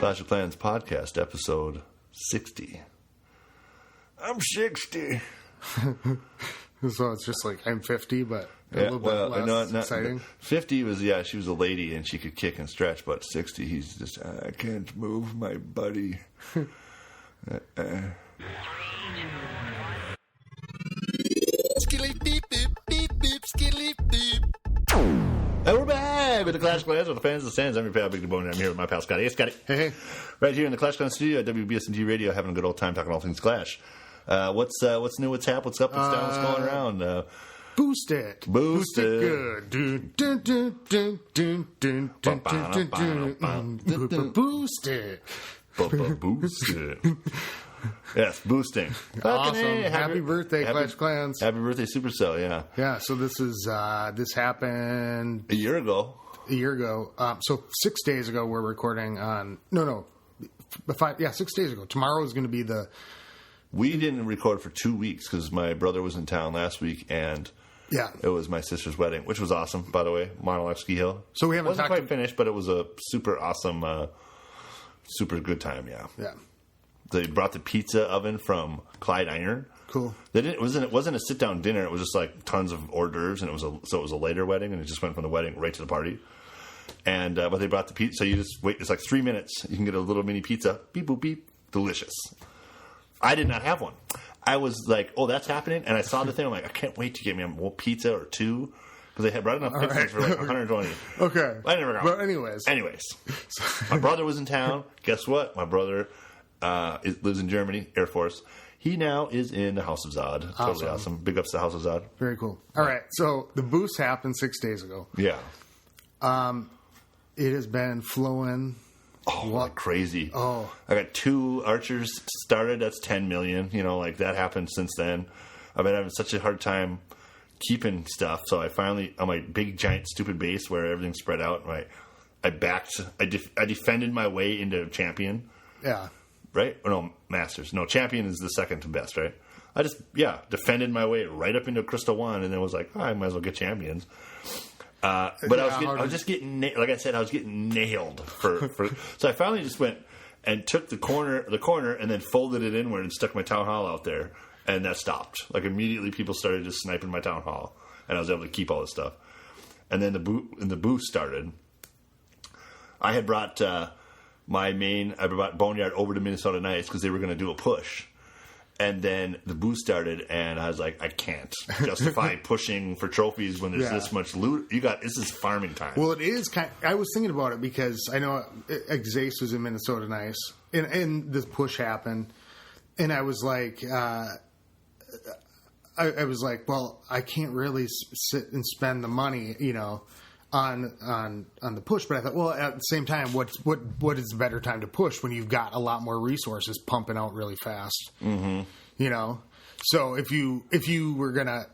Clash of Clans podcast, episode 60. I'm 60. So it's just like I'm 50, but a little bit less exciting. 50 was, she was a lady and she could kick and stretch, but 60, he's just, I can't move my buddy. And we're back with the Clash of Clans with the fans of the Sands. I'm your pal, Big Boneyard. I'm here with my pal, Scotty. Hey, Scotty. Hey. Right here in the Clash of Clans studio at WBSNT Radio, having a good old time talking all things Clash. What's new? What's happening? What's up? What's down? What's going around? Boost it. Boost it. Good. Boost it. Boost it. Yes, boosting. Awesome. Hey, happy birthday, Clash Clans. Happy birthday, Supercell, yeah. Yeah, so this happened... A year ago. So 6 days ago, we're recording on... No. 6 days ago. Tomorrow is going to be the... We didn't record for 2 weeks because my brother was in town last week, and it was my sister's wedding, which was awesome, by the way. Monolith Ski Hill. So we haven't wasn't quite finished, but it was a super awesome, super good time, yeah. Yeah. They brought the pizza oven from Clyde Iron. Cool. It wasn't a sit down dinner. It was just like tons of hors d'oeuvres, and it was a later wedding, and it just went from the wedding right to the party. And but they brought the pizza. So you just wait. It's like 3 minutes. You can get a little mini pizza. Beep boop beep. Delicious. I did not have one. I was like, oh, that's happening, and I saw the thing. I'm like, I can't wait to get me a pizza or two because they had brought enough fixings for like 120. Okay. I never got. But anyways, my brother was in town. Guess what? My brother. Lives in Germany, Air Force. He now is in the House of Zod. Totally awesome. Big ups to the House of Zod. Very cool. All right. So the boost happened 6 days ago. Yeah. It has been flowing. Like crazy. Oh. I got 2 archers started. That's 10 million. That happened since then. I've been having such a hard time keeping stuff. So I finally, on my big, giant, stupid base where everything's spread out, I defended my way into champion. Yeah. Right? Or no, Masters. No, Champion is the second to best, right? I just, defended my way right up into Crystal 1, and then was like, I might as well get Champions. But I was just getting, like I said, I was getting nailed for so I finally just went and took the corner, and then folded it inward and stuck my Town Hall out there, and that stopped. Like, immediately people started just sniping my Town Hall, and I was able to keep all this stuff. And then the boost started. I had brought... I brought Boneyard over to Minnesota Nights because they were going to do a push. And then the boost started, and I was like, I can't justify pushing for trophies when there's this much loot. This is farming time. Well, it is I was thinking about it because I know Xace was in Minnesota Nights, and this push happened. And I was like, well, I can't really sit and spend the money, on the push, but I thought, well, at the same time, what is a better time to push when you've got a lot more resources pumping out really fast? Mm-hmm. So if you were gonna,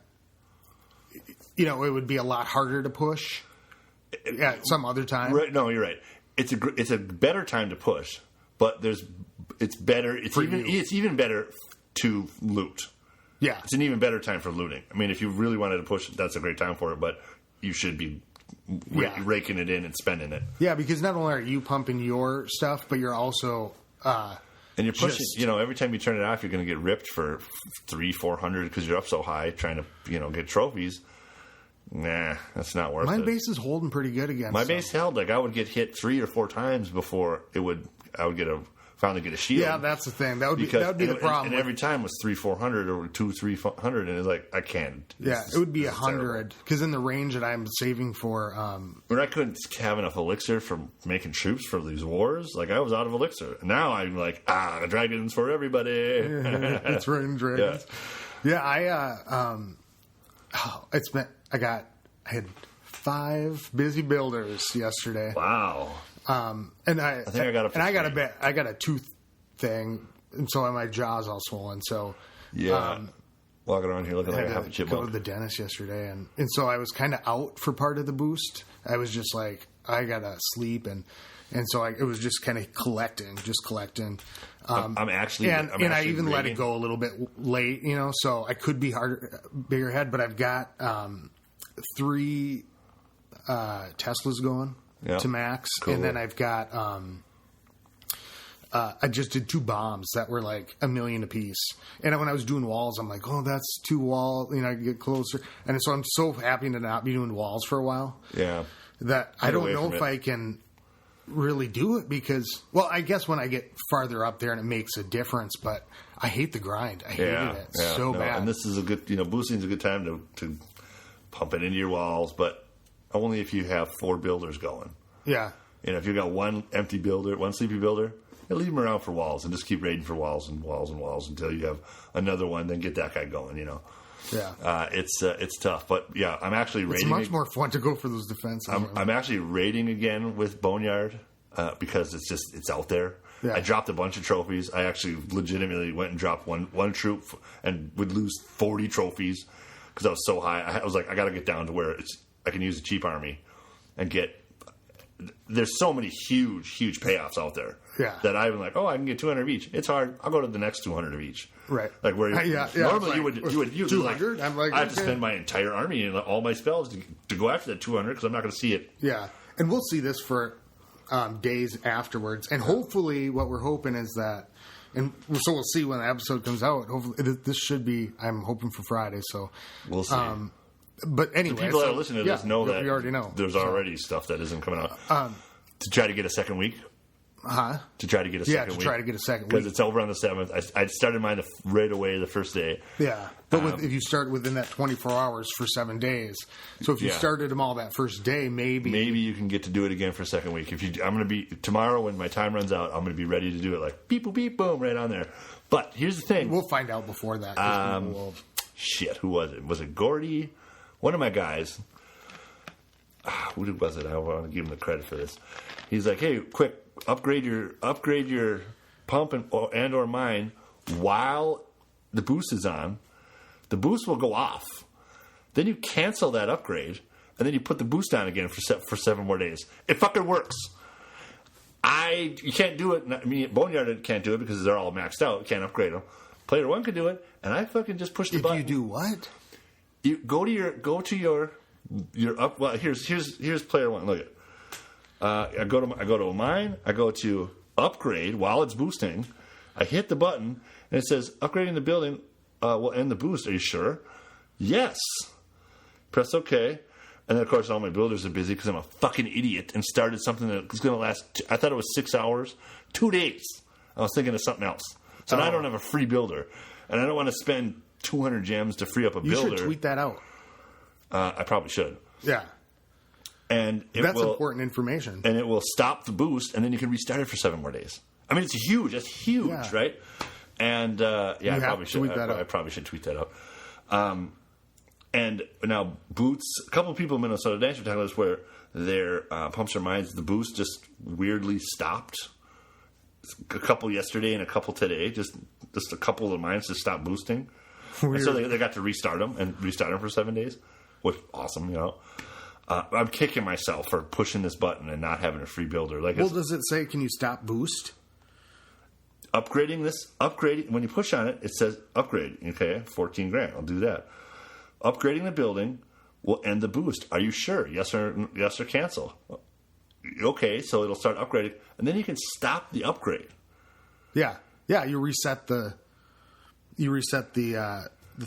it would be a lot harder to push at some other time. Right? No, you're right. It's a better time to push, but it's better. It's even better to loot. Yeah, it's an even better time for looting. I mean, if you really wanted to push, that's a great time for it, but you should be raking it in and spending it. Yeah, because not only are you pumping your stuff, but you're also and you're pushing. Every time you turn it off, you're going to get ripped for 300-400 because you're up so high trying to get trophies. Nah, that's not worth it. My base is holding pretty good against. My base held. Like, I would get hit 3 or 4 times before I would finally get a shield. Yeah, that's the thing. That would be the problem. And every time was 300-400 or 200-300, and it's like, I can't. Yeah, it would be 100 because in the range that I'm saving for. When I couldn't have enough elixir for making troops for these wars, like, I was out of elixir. Now I'm like, the dragons for everybody. It's raining dragons. Yeah, I had 5 busy builders yesterday. Wow. And I think I got a tooth thing, and so my jaw's all swollen. So walking around here looking like a half a chipmunk. I go to the dentist yesterday, and so I was kind of out for part of the boost. I was just like, I gotta sleep, and so it was just kind of collecting. I'm actually, I even let it go a little bit late, so I could be bigger head, but I've got 3 Teslas going to max, cool. And then I've got I just did 2 bombs that were like $1 million a piece. And when I was doing walls, I'm like, oh, that's 2 walls. I get closer. And so I'm so happy to not be doing walls for a while. Yeah. That I don't know if I can really do it because, well, I guess when I get farther up there and it makes a difference, but I hate the grind. I hated it so bad. And this is a good, boosting is a good time to pump it into your walls, but only if you have 4 builders going. Yeah. If you've got one empty builder, one sleepy builder, leave them around for walls and just keep raiding for walls and walls and walls until you have another one. Then get that guy going. Yeah, it's tough, but yeah, I'm actually raiding. It's much more fun to go for those defenses. I'm actually raiding again with Boneyard because it's out there. Yeah. I dropped a bunch of trophies. I actually legitimately went and dropped one troop and would lose 40 trophies because I was so high. I was like, I got to get down to where I can use a cheap army and get. There's so many huge payoffs out there. Yeah. That I'm like, I can get 200 of each. It's hard. I'll go to the next 200 of each. Right. Like where normally you would 200. I'm like, I have to spend my entire army and all my spells to go after that 200 because I'm not going to see it. Yeah, and we'll see this for days afterwards, and hopefully, what we're hoping is that, and so we'll see when the episode comes out. Hopefully, this should be. I'm hoping for Friday, so we'll see. But anyway, the people that are listening to this know that we already know. There's already stuff that isn't coming out. To try to get a second week. Huh? To try to get a second week. Yeah, to try to get a second week. Because it's over on the 7th. I started mine right away the first day. Yeah. But if you start within that 24 hours for 7 days. So if you started them all that first day, maybe you can get to do it again for a second week. I'm going to be, tomorrow when my time runs out, I'm going to be ready to do it like beep, boop, beep, boom, right on there. But here's the thing. We'll find out before that. Shit, who was it? Was it Gordy? One of my guys. Who was it? I want to give him the credit for this. He's like, hey, quick, upgrade your pump and or mine while the boost is on. The boost will go off. Then you cancel that upgrade, and then you put the boost on again for 7 more days. It fucking works. You can't do it. I mean, Boneyard can't do it because they're all maxed out. You can't upgrade them. Player 1 can do it, and I fucking just push the button. If you do what? You go to your up. Well, here's player 1. Look at. I go to mine. I go to upgrade while it's boosting. I hit the button and it says upgrading the building will end the boost. Are you sure? Yes. Press OK. And then of course all my builders are busy because I'm a fucking idiot and started something that was going to last. I thought it was 6 hours, 2 days. I was thinking of something else. So now I don't have a free builder, and I don't want to spend 200 gems to free up a builder. You should tweet that out. I probably should. Yeah. And that's important information. And it will stop the boost, and then you can restart it for 7 more days. I mean, it's huge. That's huge, right? And I probably should. I probably should tweet that out. And now Boots, a couple of people in Minnesota Dance were talking about this where their pumps or mines, the boost just weirdly stopped. A couple yesterday and a couple today. Just a couple of the mines just stopped boosting. And so they got to restart them for 7 days. Which awesome, I'm kicking myself for pushing this button and not having a free builder. Does it say, can you stop boost? Upgrading, when you push on it, it says upgrade. Okay, 14 grand. I'll do that. Upgrading the building will end the boost. Are you sure? Yes or cancel. Okay, so it'll start upgrading, and then you can stop the upgrade. Yeah. You reset the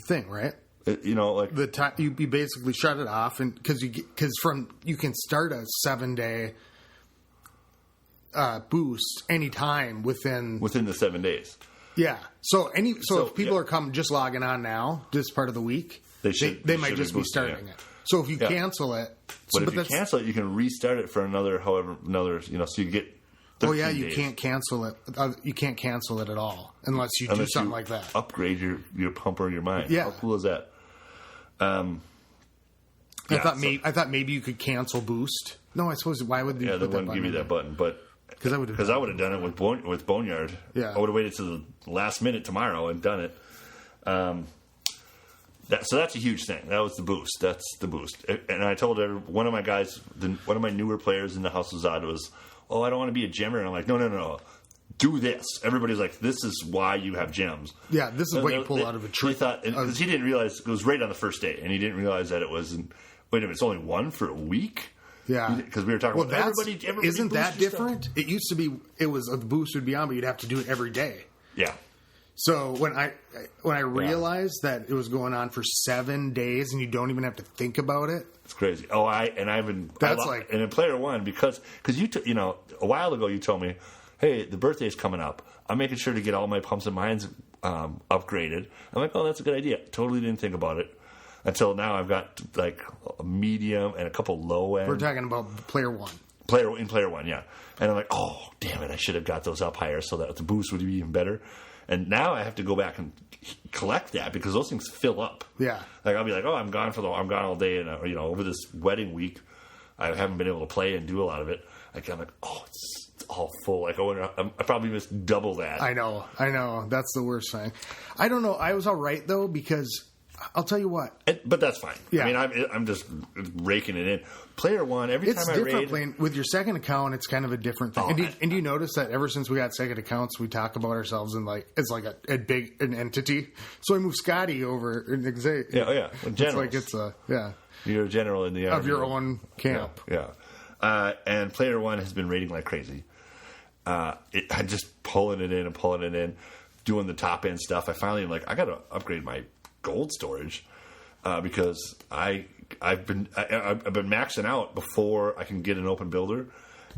thing, right? The time you basically shut it off, and because you can start a 7-day boost anytime within the 7 days. Yeah. So if people are just logging on now, this part of the week, they might just be starting it. So if you cancel it, but if you cancel it, you can restart it for another. So you get. Oh yeah, you can't cancel it. You can't cancel it at all unless you do something like that. Upgrade your pump or your mine. Yeah. How cool is that? I thought maybe you could cancel boost. No, I suppose why would they? Yeah, they wouldn't give you that button, but because I would have done it with Boneyard. Yeah, I would have waited to the last minute tomorrow and done it. So that's a huge thing. That was the boost. That's the boost. And I told one of my guys, one of my newer players in the House of Zod was, I don't want to be a gemmer. And I'm like, no. Do this. Everybody's like, this is why you have gems. Yeah, this is what you pull out of a tree. Because he didn't realize it was right on the first day, and he didn't realize that it was. Wait a minute, it's only one for a week. Yeah, because we were talking about everybody isn't that different? Stuff. It used to be the boost would be on, but you'd have to do it every day. Yeah. So when I realized that it was going on for 7 days and you don't even have to think about it, it's crazy. Oh, and in Player One because a while ago you told me, hey, the birthday's coming up. I'm making sure to get all my pumps and mines upgraded. I'm like, oh, that's a good idea. Totally didn't think about it until now. I've got like a medium and a couple low end. We're talking about Player One. Player One, yeah. And I'm like, oh, damn it, I should have got those up higher so that the boost would be even better. And now I have to go back and collect that because those things fill up. Yeah. Like I'll be like, oh, I'm gone all day, and over this wedding week, I haven't been able to play and do a lot of it. Like I'm like, oh, it's all full. Like I probably missed double that. I know. That's the worst thing. I don't know. I was all right though because I'll tell you what. But that's fine. Yeah. I mean, I'm just raking it in. Player One, every time I raid... It's different playing with your second account. It's kind of a different thing. And do you notice that ever since we got second accounts, we talk about ourselves in it's like an entity. So I moved Scotty over. Yeah. It's You're a general in the army. Of your own camp. Yeah. And Player One has been raiding like crazy. I'm just pulling it in, doing the top end stuff. I finally am like, I got to upgrade my gold storage because I've been maxing out before I can get an open builder,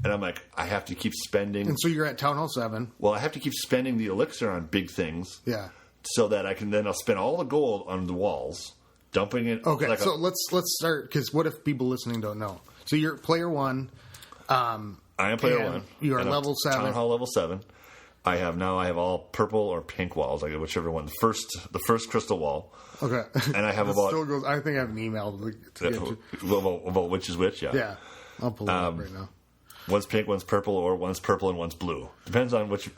and I'm like, I have to keep spending. And so you're at Town Hall 7. Well, I have to keep spending the elixir on big things. Yeah. So that I'll spend all the gold on the walls, dumping it. Okay. So let's start, because what if people listening don't know? So you're Player One. I am Player One. You are level 7. Town Hall level 7. I have all purple or pink walls. I get whichever one. The first crystal wall. Okay. And I have I think I have an email to get you. About which is which. Yeah. Yeah. I'll pull it up right now. One's pink, one's purple, or one's purple and one's blue. Depends on which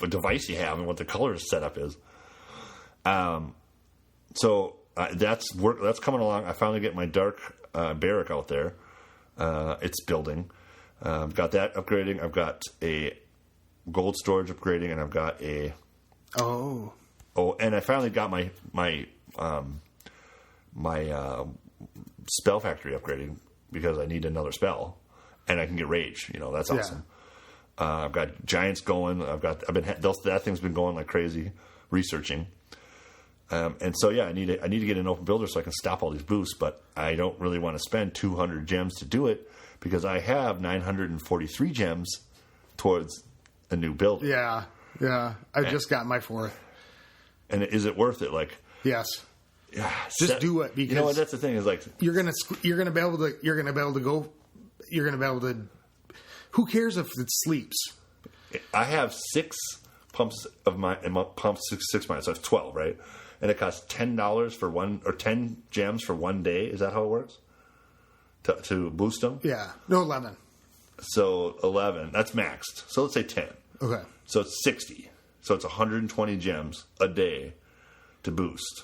device you have and what the color setup is. So that's coming along. I finally get my dark barrack out there. It's building. I've got that upgrading. I've got a gold storage upgrading, and I've got a and I finally got my spell factory upgrading because I need another spell, and I can get rage. That's awesome. Yeah. I've got giants going. That thing's been going like crazy, researching. And so I need to get an open builder so I can stop all these boosts, but I don't really want to spend 200 gems to do it because I have 943 gems towards a new builder. Yeah. I just got my 4th. And is it worth it? Like, yes. Yeah, just do it, because what, that's the thing is like you're gonna be able to. Who cares if it sleeps? I have 6 pumps of my pumps 6 mines, so I have 12, right? And it costs $10 for one, or 10 gems for 1 day. Is that how it works? To boost them? Yeah. No, 11. So 11. That's maxed. So let's say 10. Okay. So it's 60. So it's 120 gems a day to boost.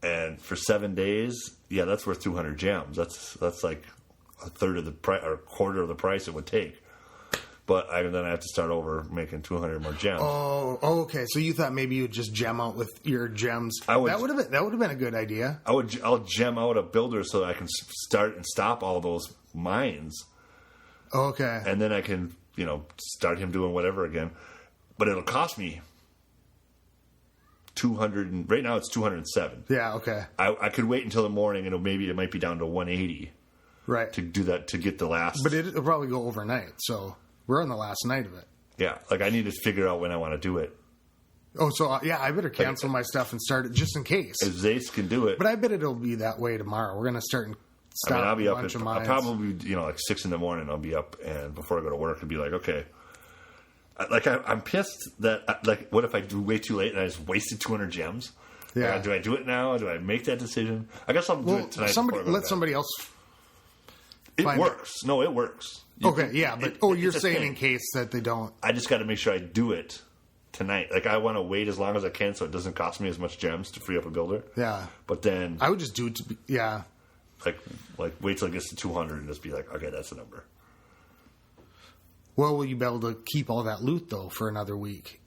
And for 7 days, that's worth 200 gems. That's like a third of the price or a quarter of the price it would take. But then I have to start over making 200 more gems. Oh, okay. So you thought maybe you'd just gem out with your gems? That would have been a good idea. I'll gem out a builder so that I can start and stop all those mines. Okay. And then I can start him doing whatever again. But it'll cost me 200. Right now it's 207. Yeah. Okay. I could wait until the morning, and it might be down to 180. Right. To do that, to get the last. But it'll probably go overnight. So we're on the last night of it. Yeah. Like I need to figure out when I want to do it. Oh, so I better cancel my stuff and start it just in case. If Zace can do it. But I bet it'll be that way tomorrow. We're going to start and stop I'll be a up bunch of I'll mines. probably, like 6 in the morning, I'll be up, and before I go to work, I'll be like, okay. I'm pissed that, what if I do way too late and I just wasted 200 gems? Yeah. Do I do it now? Do I make that decision? I guess I'll do it tonight. Somebody else. It works. No, it works. You're saying in case that they don't. I just got to make sure I do it tonight. Like, I want to wait as long as I can so it doesn't cost me as much gems to free up a builder. Yeah. But then I would just do it like wait till it gets to 200 and just be like, okay, that's the number. Well, will you be able to keep all that loot though for another week?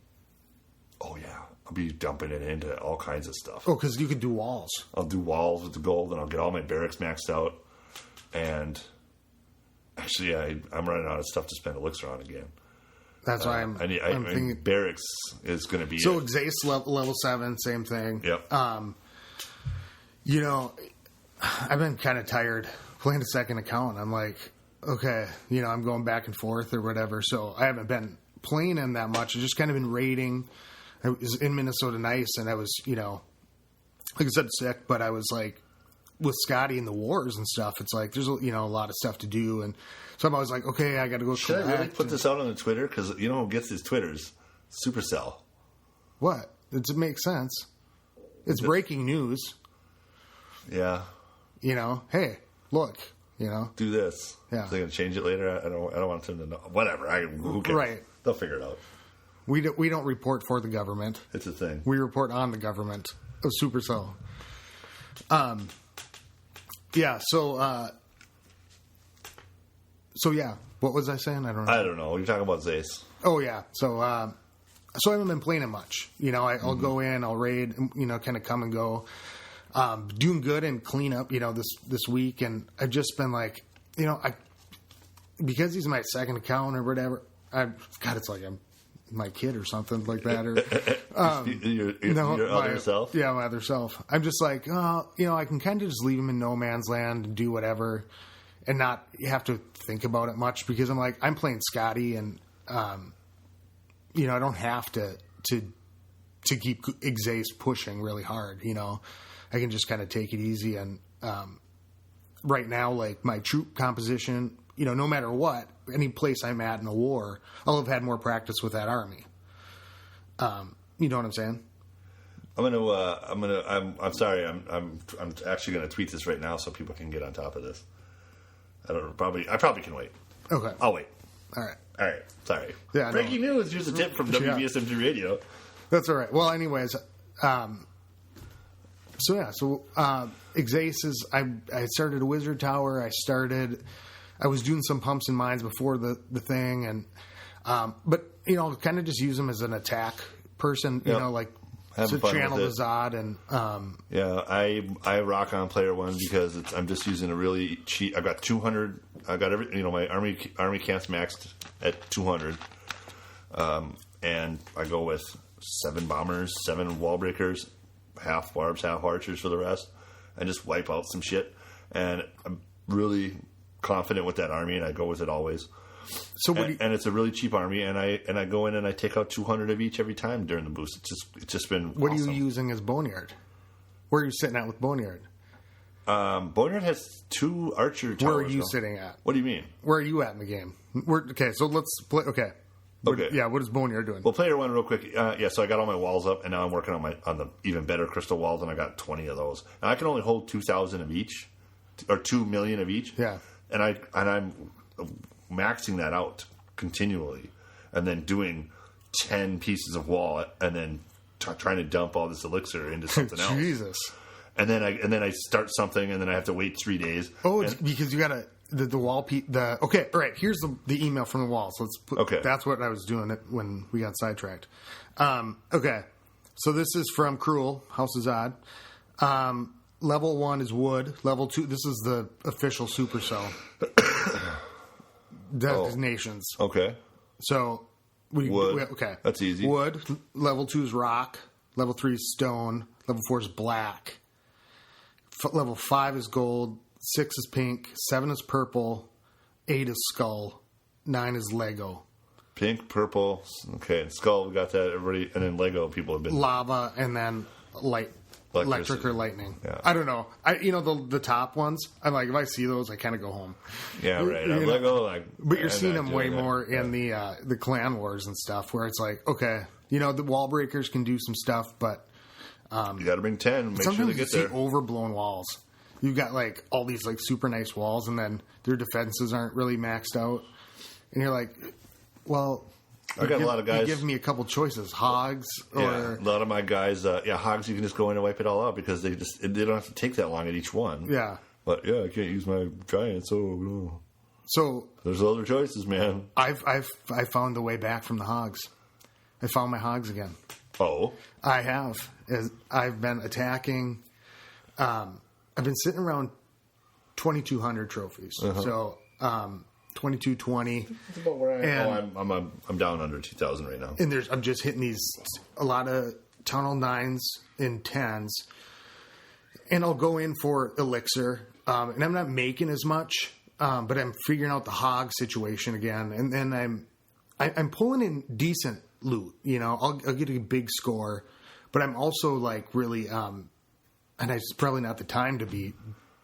Oh yeah, I'll be dumping it into all kinds of stuff. Oh, because you could do walls. I'll do walls with the gold, and I'll get all my barracks maxed out. And actually, I'm running out of stuff to spend elixir on again. That's why I'm thinking Barracks is going to be so Xace level 7, same thing. Yep. You know, I've been kind of tired playing a second account. I'm like, okay, you know, I'm going back and forth or whatever. So I haven't been playing him that much. I've just kind of been raiding. I was in Minnesota Nice, and I was, you know, like I said, sick, but I was like, with Scotty and the wars and stuff, it's like there's, you know, a lot of stuff to do, and so I'm always like, okay, I got to go. Should I really put this out on the Twitter? Because you know who gets these Twitters? Supercell. What? It makes sense. It's breaking news. Yeah. You know, hey, look. You know, do this. Yeah. They're gonna change it later. I don't want them to know. Whatever. Who cares? Right. They'll figure it out. We don't report for the government. It's a thing. We report on the government of Supercell. Yeah. So yeah. What was I saying? I don't know. I don't know. You're talking about Zace. Oh yeah. So I haven't been playing it much. You know, I'll go in, I'll raid, you know, kind of come and go. Doing good and clean up, you know, this week, and I've just been like, you know, because he's my second account or whatever. God, it's like I'm my kid or something like that, or your other self. Yeah, my other self. I'm just like, oh, you know, I can kind of just leave him in no man's land and do whatever, and not have to think about it much because I'm like, I'm playing Scotty, and you know, I don't have to keep Xace pushing really hard, you know. I can just kind of take it easy, and right now, like my troop composition, you know, no matter what, any place I'm at in a war, I'll have had more practice with that army. You know what I'm saying? I'm sorry. I'm actually gonna tweet this right now so people can get on top of this. I probably can wait. Okay, I'll wait. All right. Sorry. Yeah. Breaking news. Here's a tip from WBSMG Radio. That's all right. Well, anyways. So Xace is, I started a wizard tower. I was doing some pumps and mines before the thing, and but you know, kind of just use him as an attack person. You know, like to channel the Zod, and yeah, I rock on player one because I'm just using a really cheap. I've got 200. I got every, you know, my army camp's maxed at 200, and I go with 7 bombers, 7 wall breakers, half barbs, half archers for the rest, and just wipe out some shit. And I'm really confident with that army, and I go with it always. So and it's a really cheap army, and I go in and I take out 200 of each every time during the boost. It's just been. What awesome. Are you using as Boneyard? Where are you sitting at with Boneyard? Boneyard has 2 archer towers. Where are you sitting at? What do you mean? Where are you at in the game? Okay, so let's play. Okay. Okay. What is Boneyard doing? Well, player one, real quick. So I got all my walls up, and now I'm working on the even better crystal walls, and I got 20 of those. Now I can only hold 2,000 of each, or 2 million of each. Yeah. And I'm maxing that out continually, and then doing 10 pieces of wall, and then trying to dump all this elixir into something else. Jesus. And then I start something, and then I have to wait 3 days. Oh, it's because you got to. The wall okay, all right, here's the email from the wall. So let's put, okay. That's what I was doing when we got sidetracked. Okay. So this is from Cruel, House of Zod. Level 1 is wood. Level 2, this is the official Supercell designations. Oh. Okay. So wood. Okay. That's easy. Wood. Level 2 is rock. Level 3 is stone. Level 4 is black. Level 5 is gold. 6 is pink, 7 is purple, 8 is skull, 9 is Lego. Pink, purple, okay, and skull, we got that, everybody, and then Lego, people have been... Lava, and then electric or lightning. Yeah. I don't know. The top ones, I'm like, if I see those, I kind of go home. Yeah, right. Lego, like... But you're seeing them way more in the clan wars and stuff, where it's like, okay, you know, the wall breakers can do some stuff, but... you got to bring 10, make sure they get there. See overblown walls. You've got like all these like super nice walls, and then their defenses aren't really maxed out, and you're like, well, I got a lot of guys. You give me a couple choices, hogs, or a lot of my guys. Hogs, you can just go in and wipe it all out because they don't have to take that long at each one. Yeah, but I can't use my giant, so there's other choices, man. I found the way back from the hogs. I found my hogs again. Oh, I have. I've been attacking. I've been sitting around 2,200 trophies. So 2220. That's about where I am. I'm down under 2,000 right now. And I'm just hitting a lot of tunnel 9s and 10s. And I'll go in for elixir. And I'm not making as much, but I'm figuring out the hog situation again. And then I'm pulling in decent loot. I'll get a big score, but I'm also like really, and it's probably not the time to be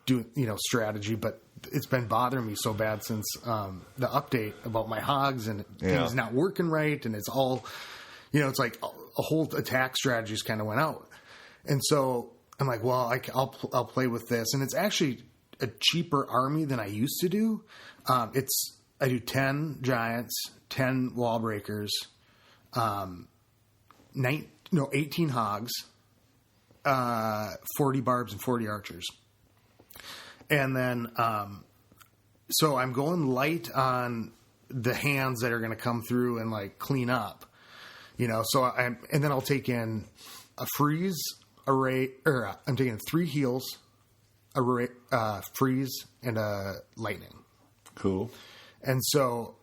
doing, strategy, but it's been bothering me so bad since the update about my hogs and things not working right. And it's all, it's like a whole attack strategies kind of went out. And so I'm like, well, I'll play with this. And it's actually a cheaper army than I used to do. I do 10 giants, 10 wall breakers, 18 hogs, 40 barbs and 40 archers. And then, so I'm going light on the hands that are going to come through and like clean up, and then I'll take in a freeze array, or I'm taking 3 heals, array, freeze, and a lightning. Cool. And so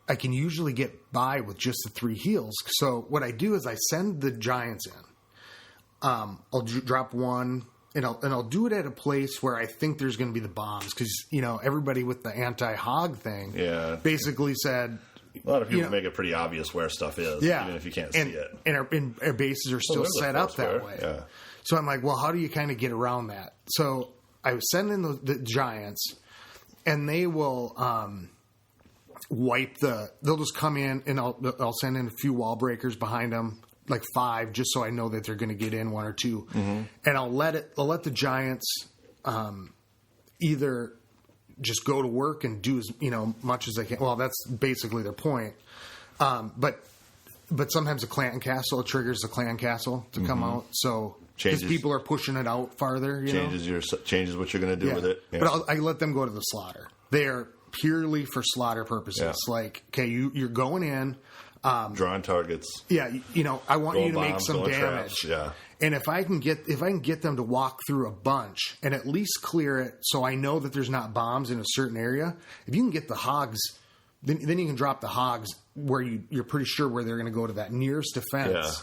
I can usually get by with just the 3 heals. So what I do is I send the giants in. I'll drop 1. And I'll do it at a place where I think there's going to be the bombs because everybody with the anti-hog thing basically said a lot of people make it pretty obvious where stuff is, even if you can't see it. And our bases are still set up that way. Yeah. So I'm like, well, how do you kind of get around that? So I send in the giants, and they will they'll just come in, and I'll send in a few wall breakers behind them. Like 5, just so I know that they're going to get in 1 or 2, and I'll let the giants either just go to work and do as much as they can. Well, that's basically their point. But sometimes a clan castle triggers the clan castle to come out, so because people are pushing it out farther, changes what you're going to do with it. Yeah. But I let them go to the slaughter. They are purely for slaughter purposes. Yeah. Like, okay, you're going in. Drawing targets. Yeah, I want you to make some damage. Traps, yeah. And if I can get them to walk through a bunch and at least clear it so I know that there's not bombs in a certain area, if you can get the hogs, then you can drop the hogs where you're pretty sure where they're going to go to that nearest defense.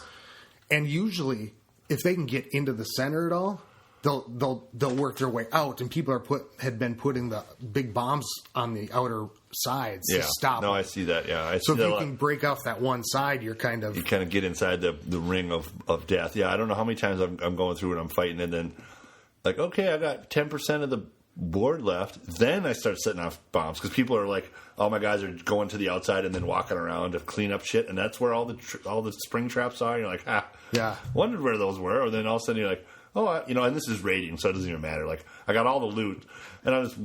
Yeah. And usually, if they can get into the center at all, they'll work their way out, and people had been putting the big bombs on the outer sides to stop them. I see that. Yeah, so if you can break off that one side, you kind of get inside the ring of death. Yeah, I don't know how many times I'm going through and I'm fighting, and then like, okay, I got 10% of the board left. Then I start setting off bombs because people are like, all my guys are going to the outside and then walking around to clean up shit, and that's where all the spring traps are. And you're like, wondered where those were, or then all of a sudden you're like, and this is raiding, so it doesn't even matter. Like, I got all the loot, and I just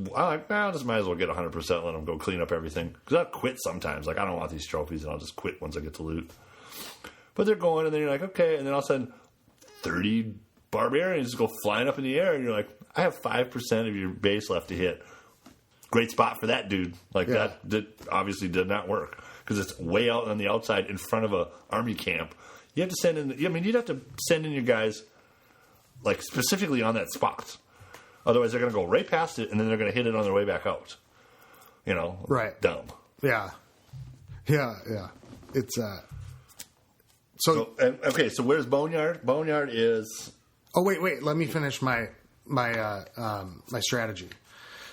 might as well get 100%, let them go clean up everything. Because I'll quit sometimes. Like, I don't want these trophies, and I'll just quit once I get the loot. But they're going, and then you're like, okay, and then all of a sudden, 30 barbarians just go flying up in the air, and you're like, I have 5% of your base left to hit. Great spot for that dude. Like, that obviously did not work. Because it's way out on the outside in front of a army camp. You have to send in, you'd have to send in your guys like specifically on that spot. Otherwise, they're going to go right past it, and then they're going to hit it on their way back out. Right? Dumb. Yeah. It's So where's Boneyard? Boneyard is. Oh wait. Let me finish my strategy.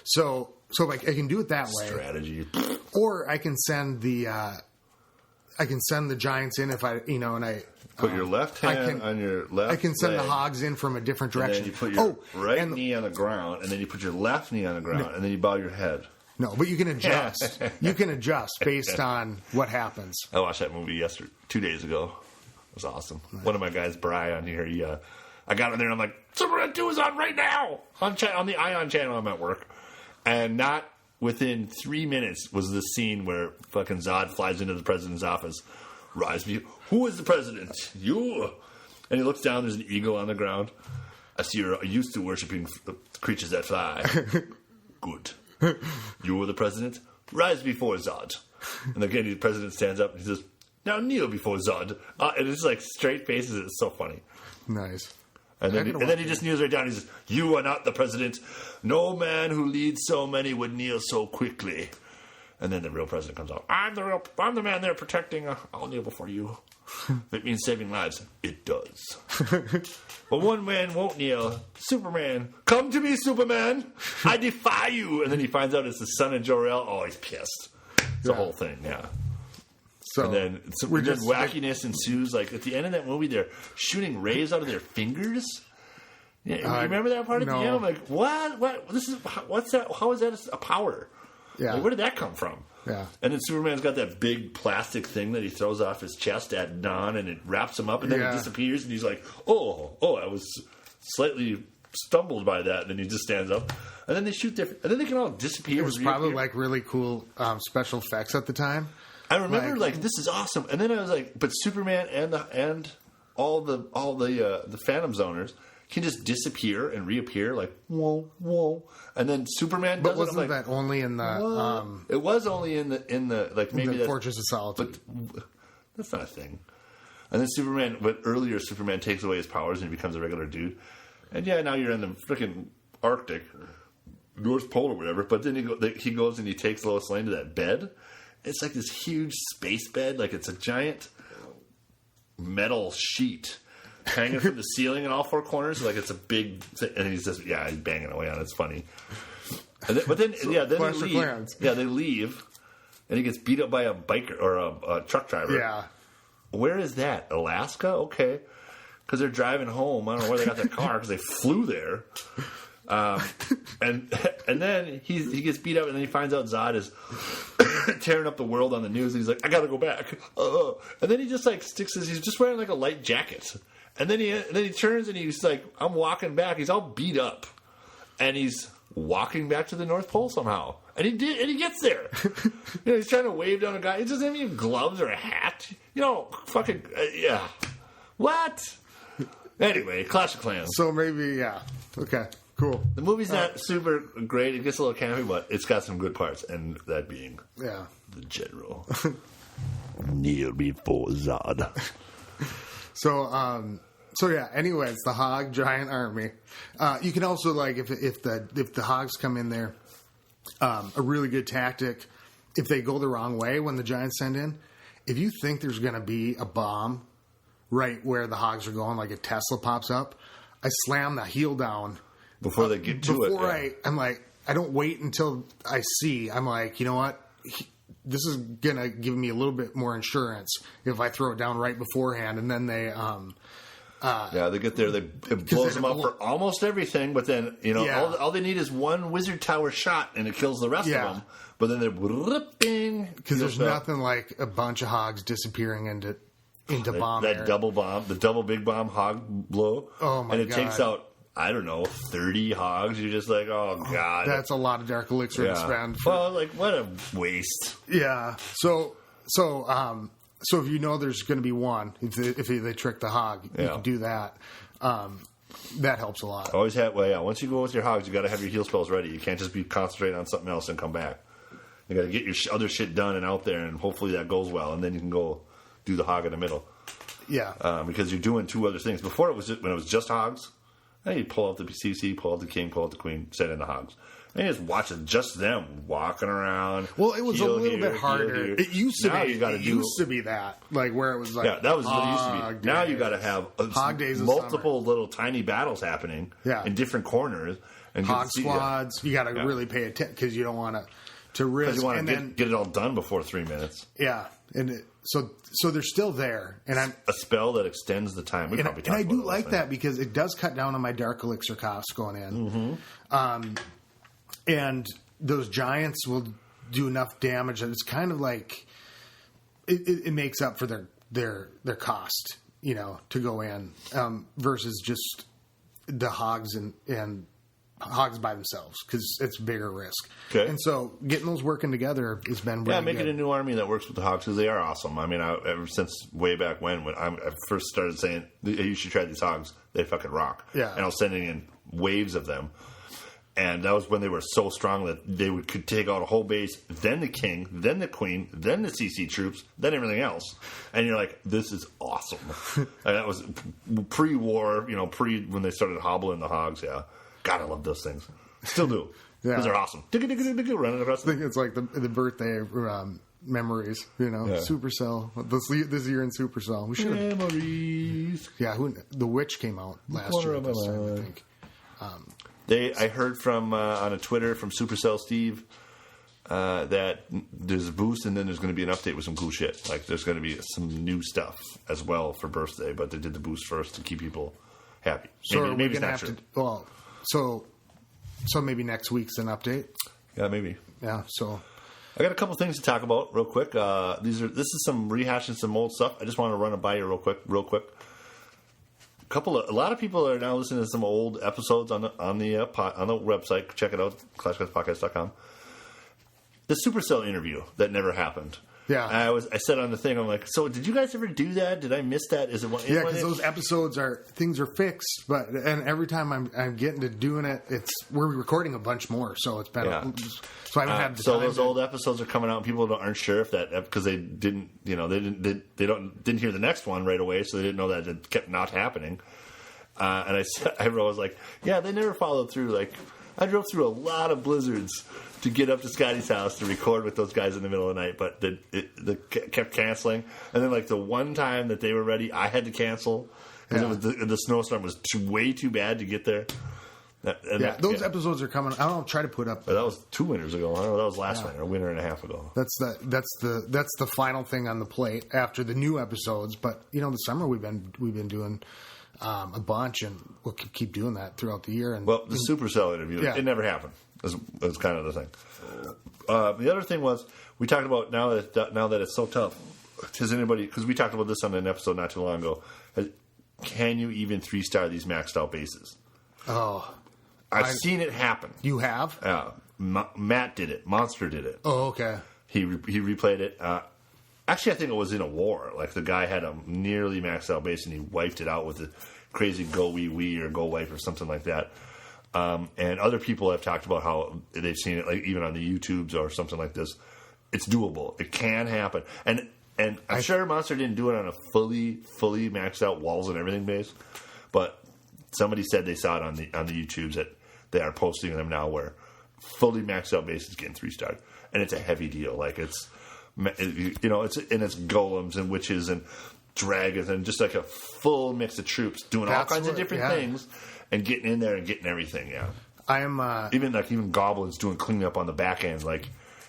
So I can do it that way. Strategy. Or I can send the giants in if I and I. Put your left hand on your left. I can send leg, the hogs in from a different direction. And then you put your right knee on the ground, and then you put your left knee on the ground, and then you bow your head. No, but you can adjust. You can adjust based on what happens. I watched that movie 2 days ago. It was awesome. Right. One of my guys, Bri, on here, I got in there and I'm like, Super Red 2 is on right now on the Ion channel. I'm at work. And not within 3 minutes was the scene where fucking Zod flies into the president's office. Rise be. Who is the president? You. And he looks down. There's an eagle on the ground. I see you're used to worshiping creatures that fly. Good. You are the president. Rise before Zod. And again, the president stands up and he says, now kneel before Zod. And it's like straight faces. It's so funny. Nice. And then he just kneels right down. He says, "You are not the president. No man who leads so many would kneel so quickly." And then the real president comes out. I'm the man there protecting. I'll kneel before you. It means saving lives. It does. But one man won't kneel. Superman. Come to me, Superman. I defy you. And then he finds out it's the son of Jor-El. Oh, he's pissed. It's the whole thing, yeah. So and then wackiness ensues. Like at the end of that movie, they're shooting rays out of their fingers. Yeah, you remember that part at the end? I'm like, what? What's that? How is that a power? Yeah. Like, where did that come from? Yeah. And then Superman's got that big plastic thing that he throws off his chest at dawn, and it wraps him up, and then it disappears, and he's like, oh, I was slightly stumbled by that, and then he just stands up. And then they shoot and then they can all disappear. It was probably like really cool special effects at the time. I remember like this is awesome, and then I was like, but Superman and all the Phantom Zoners can just disappear and reappear like whoa, and then Superman. But wasn't that only in the? It was only in the like maybe the Fortress of Solitude. But that's not a thing. And then Superman, but earlier Superman takes away his powers and he becomes a regular dude. And now you're in the freaking Arctic, North Pole or whatever. But then he goes and he takes Lois Lane to that bed. It's like this huge space bed, like it's a giant metal sheet hanging from the ceiling in all four corners, like it's a big thing. And he's just he's banging away on it. It's funny. But then they leave. Yeah, they leave, and he gets beat up by a biker or a truck driver. Yeah. Where is that? Alaska? Okay. Because they're driving home. I don't know where they got that car because they flew there. And then he gets beat up, and then he finds out Zod is tearing up the world on the news, and he's like, I gotta go back. And then he just like he's just wearing like a light jacket. And then he turns and he's like, I'm walking back. He's all beat up. And he's walking back to the North Pole somehow. And he gets there. He's trying to wave down a guy. He doesn't have any gloves or a hat. Fucking, yeah. What? Anyway, Clash of Clans. So maybe, okay, cool. The movie's not super great. It gets a little campy, but it's got some good parts. And that being the general. Kneel before Zod. Anyway, it's the Hog giant army. You can also if the Hogs come in there, a really good tactic, if they go the wrong way when the Giants send in, if you think there's going to be a bomb right where the Hogs are going, like a Tesla pops up, I slam the heel down before they get to it. I'm like, I don't wait until I see. I'm like, you know what? This is going to give me a little bit more insurance if I throw it down right beforehand. And then they... they get there. It blows them up for almost everything, but then all they need is one wizard tower shot, and it kills the rest of them. But then they're ripping because there's nothing like a bunch of Hogs disappearing into bomb. That double bomb, the double big bomb hog blow. Oh my god! And it takes out 30 Hogs. You're just like, oh god, that's a lot of dark elixir to spend. Well, like what a waste. Yeah. So if you know there's going to be one, if they trick the Hog, you can do that. That helps a lot. Always have, once you go with your Hogs, you got to have your heal spells ready. You can't just be concentrating on something else and come back. You got to get your other shit done and out there, and hopefully that goes well, and then you can go do the Hog in the middle. Yeah. Because you're doing two other things. Before when it was just Hogs, then you pull out the CC, pull out the King, pull out the Queen, send in the Hogs. And you just watch just them walking around. Well, it was a little bit harder. It used to be. Used to be that, like where it was like that was what it used to be. Now you got to have multiple little tiny battles happening in different corners and Hog squads. You got to really pay attention because you don't want to risk. You want to get it all done before 3 minutes. Yeah, and so they're still there, and I'm a spell that extends the time. And I do like that because it does cut down on my dark elixir costs going in. Mm-hmm. And those giants will do enough damage that it's kind of like it makes up for their cost, to go in versus just the Hogs and Hogs by themselves because it's a bigger risk. Okay. And so getting those working together has been really making a new army that works with the Hogs because they are awesome. I mean, ever since way back when I first started saying you should try these Hogs, they fucking rock. Yeah. And I was sending in waves of them. And that was when they were so strong that they could take out a whole base, then the king, then the queen, then the CC troops, then everything else. And you're like, this is awesome. And that was pre-war, when they started hobbling the hogs. Yeah, God, I love those things. Still do. Yeah. Those are awesome. Running across. I think it's like the birthday memories. Supercell this year in Supercell. We should memories. Yeah, the Witch came out last year at this time, I think. I heard from on a Twitter from Supercell Steve that there's a boost and then there's going to be an update with some cool shit. Like there's going to be some new stuff as well for birthday, but they did the boost first to keep people happy. So maybe it's not true. So maybe next week's an update. Yeah, maybe. Yeah. So I got a couple things to talk about real quick. This is some rehashing some old stuff. I just want to run it by you real quick. A lot of people are now listening to some old episodes on the website. Check it out, ClashGuysPodcast.com. The Supercell interview that never happened. Yeah, I said on the thing, I'm like, so did you guys ever do that? Did I miss that? Is it one? Yeah, because those episodes things are fixed, and every time I'm getting to doing it, we're recording a bunch more, so it's been so I haven't had the time. Those old episodes are coming out, and people aren't sure if that because they didn't didn't hear the next one right away, so they didn't know that it kept not happening. And I was like, yeah, they never followed through. Like I drove through a lot of blizzards to get up to Scotty's house to record with those guys in the middle of the night, but they kept canceling. And then, like, the one time that they were ready, I had to cancel because the snowstorm was way too bad to get there. Those episodes are coming. I don't know, try to put up. But that was 2 winters ago. I don't know, that was last winter, a winter and a half ago. That's the final thing on the plate after the new episodes. But the summer we've been doing a bunch, and we'll keep doing that throughout the year. And the Supercell interview, it never happened. That's kind of the thing. The other thing was we talked about now that it's so tough. Has anybody? Because we talked about this on an episode not too long ago. Can you even 3-star these maxed out bases? Oh, I've seen it happen. You have? Matt did it. Monster did it. Oh, okay. He replayed it. Actually, I think it was in a war. Like the guy had a nearly maxed out base and he wiped it out with a crazy go wee or go wipe or something like that. And other people have talked about how they've seen it, like even on the YouTubes or something like this. It's doable. It can happen. And I'm sure Monster didn't do it on a fully maxed out walls and everything base, but somebody said they saw it on the YouTubes that they are posting them now where fully maxed out base is getting 3-starred, and it's a heavy deal. Like it's golems and witches and dragons and just like a full mix of troops doing all kinds of different things. And getting in there and getting everything, I am even goblins doing cleanup on the back end. Like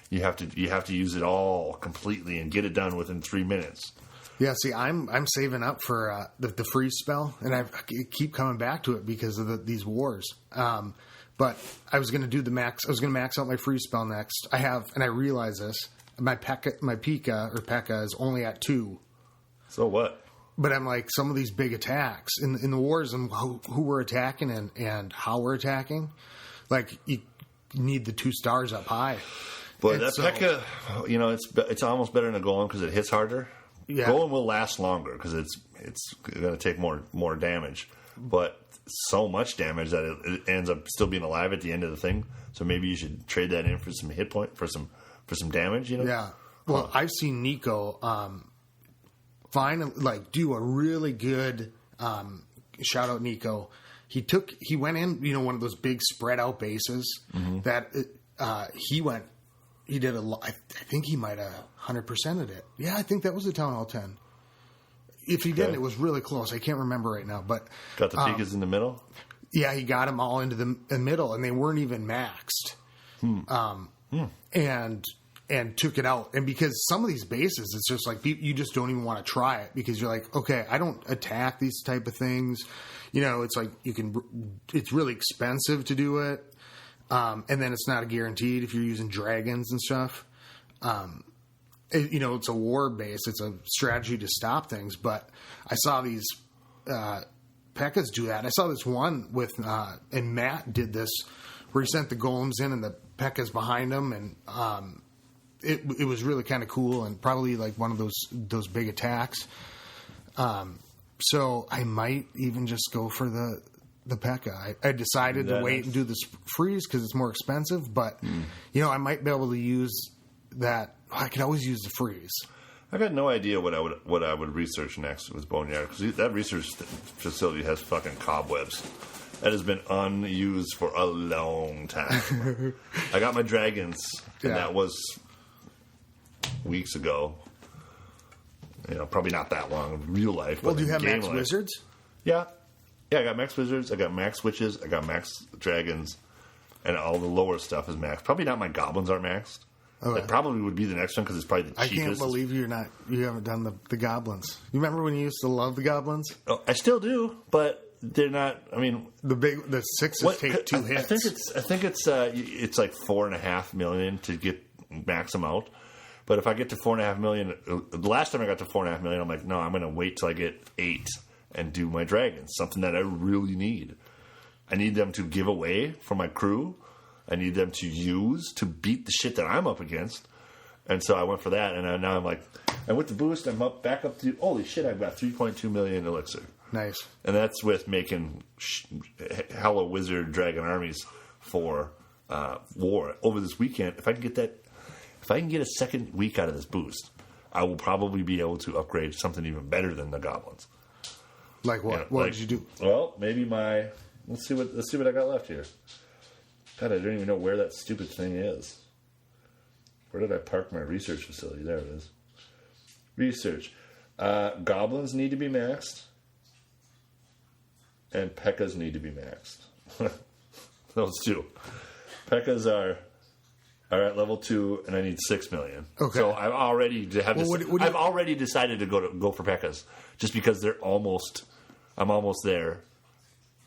you have to use it all completely and get it done within 3 minutes. Yeah, see, I'm saving up for the freeze spell, and I keep coming back to it because of these wars. But I was going to do the max. I was going to max out my freeze spell next. And I realize this. My P.E.K.K.A. is only at 2. So what? But I'm like, some of these big attacks in the wars and who we're attacking and how we're attacking, like you need the 2 stars up high. But that P.E.K.K.A., it's almost better than a golem because it hits harder. Yeah. Golem will last longer because it's going to take more damage, but so much damage that it ends up still being alive at the end of the thing. So maybe you should trade that in for some hit point for some damage. Yeah. Well, I've seen Nico. Do a really good shout out Nico. He went in, one of those big spread out bases that he did a lot. I think he might have 100%ed it. Yeah, I think that was the Town Hall 10. If he didn't, it was really close. I can't remember right now, but got the P.E.K.K.A.s in the middle. Yeah, he got them all into the middle, and they weren't even maxed. And took it out. And because some of these bases, it's just like you just don't even want to try it because you're like, okay, I don't attack these type of things. It's like it's really expensive to do it. And then it's not a guaranteed if you're using dragons and stuff. It's a war base. It's a strategy to stop things. But I saw these P.E.K.K.A.s do that. I saw this one with, and Matt did this where he sent the golems in and the P.E.K.K.A.s behind him. And, it was really kind of cool and probably like one of those big attacks. So I might even just go for the P.E.K.K.A. I decided to wait and do the freeze because it's more expensive, but I might be able to use that. I could always use the freeze. I got no idea what I would research next with Boneyard, because that research facility has fucking cobwebs. That has been unused for a long time. I got my dragons, and that was weeks ago. Probably not that long in real life. Well, do you have max wizards? Yeah, I got max wizards. I got max witches. I got max dragons, and all the lower stuff is maxed. Probably not my goblins are maxed. Okay. That probably would be the next one because it's probably the cheapest. I can't believe you haven't done the goblins. You remember when you used to love the goblins? Oh, I still do, but they're not. I mean, the sixes take 2 hits. I think it's like $4.5 million to get max them out. But if I get to $4.5 million, the last time I got to $4.5 million, I'm like, no, I'm going to wait till I get 8 and do my dragons. Something that I really need. I need them to give away for my crew. I need them to use to beat the shit that I'm up against. And so I went for that, and now I'm like, and with the boost, I'm back up to, holy shit, I've got 3.2 million elixir. Nice. And that's with making hella wizard dragon armies for war. Over this weekend, if I can get a second week out of this boost, I will probably be able to upgrade something even better than the goblins. Like what? What did you do? Well, maybe let's see what I got left here. God, I don't even know where that stupid thing is. Where did I park my research facility? There it is. Research. Goblins need to be maxed. And P.E.K.K.A.s need to be maxed. Those two. P.E.K.K.A.s are at level 2, and I need 6 million. Okay. So I've already I've already decided to go for P.E.K.K.A.s just because I'm almost there.